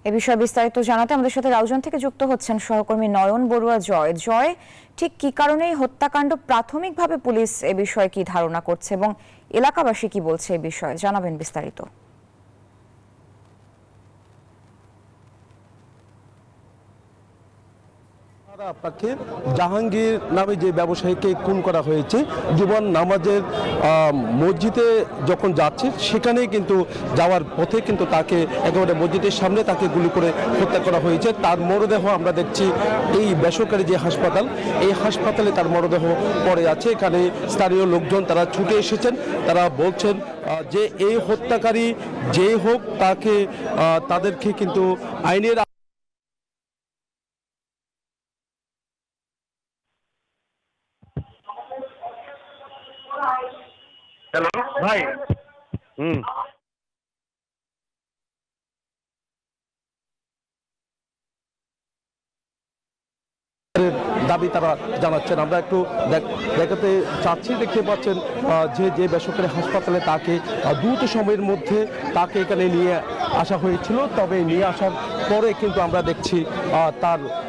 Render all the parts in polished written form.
এ বিষয়ে বিস্তারিত জানাতে আমাদের সাথে রাউজান থেকে যুক্ত হচ্ছেন সহকর্মী নয়ন বড়ুয়া। জয়, ঠিক কি কারণে এই হত্যাকাণ্ড, প্রাথমিকভাবে পুলিশ এ বিষয়ে কি ধারণা করছে এবং এলাকাবাসী কি বলছে এই বিষয়ে জানাবেন বিস্তারিত। আপনাকে জাহাঙ্গীর নামে যে ব্যবসায়ীকে খুন করা হয়েছে, জুমার নামাজের মসজিদে যখন যাচ্ছে সেখানেই কিন্তু যাওয়ার পথে কিন্তু তাকে একেবারে মসজিদের সামনে তাকে গুলি করে হত্যা করা হয়েছে। তার মরদেহ আমরা দেখছি এই বেসরকারি যে হাসপাতাল, এই হাসপাতালে তার মরদেহ পড়ে আছে। এখানে স্থানীয় লোকজন তারা ছুটে এসেছেন, তারা বলছেন যে এই হত্যাকারী যে হোক তাকে তাদেরকে কিন্তু আইনের হ্যালো ভাই। দাবি তারা জানাচ্ছেন। আমরা একটু দেখাতে চাচ্ছি, দেখতে পাচ্ছেন যে বেসরকারি হাসপাতালে তাকে দ্রুত সময়ের মধ্যে তাকে এখানে নিয়ে আসা হয়েছিল। তবে নিয়ে আসার পরে কিন্তু আমরা দেখছি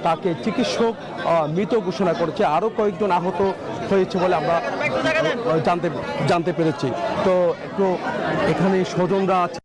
তাকে চিকিৎসক মৃত ঘোষণা করেছে। আরও কয়েকজন আহত হয়েছে বলে আমরা জানতে পেরেছি। তো একটু এখানে স্বজনরা আছে।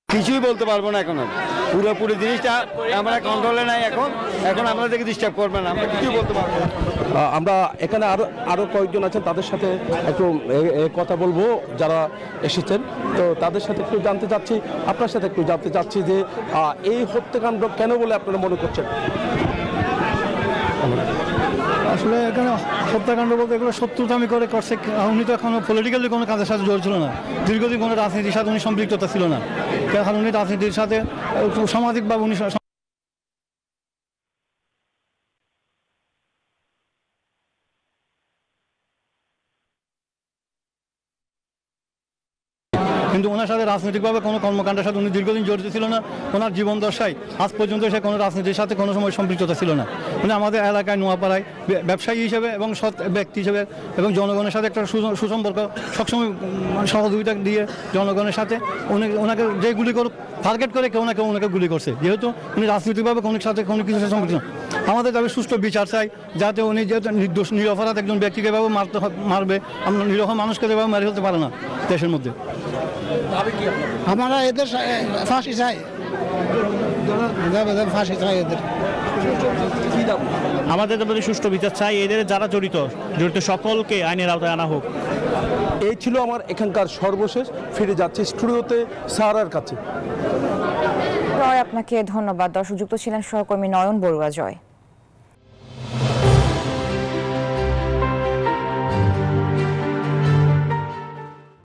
কিছুই বলতে পারবো না এখন, পুরোপুরি জিনিসটা আমরা কন্ট্রোলে নাই। এখন আমাদেরকে ডিস্টার্ব করবে না, আমরা কিছুই বলতে পারবো না। আমরা এখানে আরো কয়েকজন আছেন, তাদের সাথে একটু কথা বলবো যারা এসেছেন। তো তাদের সাথে একটু জানতে চাচ্ছি, আপনার সাথে একটু জানতে চাচ্ছি যে এই হত্যাকাণ্ড কেন বলে আপনারা মনে করছেন? আসলে এখানে হত্যাকাণ্ড বলতে এগুলো শত্রুতামি করে করছে। উনি তো এখনো পলিটিক্যালি কোনো কাজের সাথে জড়িত ছিল না, দীর্ঘদিন কোনো রাজনীতির সাথে উনি সম্পৃক্ততা ছিল না। কারণ উনি রাজনীতির সাথে সামাজিকভাবে উনি কিন্তু ওনার সাথে রাজনৈতিকভাবে কোনো কর্মকাণ্ডের সাথে উনি দীর্ঘদিন জড়িত ছিল না। ওনার জীবন দশায় আজ পর্যন্ত সে কোনো রাজনীতির সাথে কোনো সময় সম্পৃক্ততা ছিল না। উনি আমাদের এলাকায় নোয়াপাড়ায় ব্যবসায়ী হিসেবে এবং সৎ ব্যক্তি হিসেবে এবং জনগণের সাথে একটা সুসম্পর্ক সবসময় সহযোগিতা দিয়ে জনগণের সাথে ওনাকে যে গুলি করে টার্গেট করে কেউ না কেউ ওনাকে গুলি করছে। যেহেতু উনি রাজনৈতিকভাবে কোনো সাথে কোনো কিছু সম্পৃক্ত, আমাদের দাবি সুষ্ঠু বিচার চাই, যাতে উনি যেহেতু নির্দোষ নিরপরাধ একজন ব্যক্তিকে এভাবে মারবে, আমরা নিরহ মানুষকে এভাবে মারি হতে পারে না দেশের মধ্যে। আমরা এদের ফাঁসি চাই, ফাঁসি চাই এদের। আমাদের সুষ্ঠু বিচার চাই, এদের যারা জড়িত সকলকে আইনের আওতায় আনা হোক। এই ছিল আমার এখানকার সর্বশেষ। ফিরে যাচ্ছি স্টুডিওতে সারার কাছে। আপনাকে ধন্যবাদ। দর্শক, যুক্ত ছিলেন সহকর্মী নয়ন বড়ুয়া। জয়।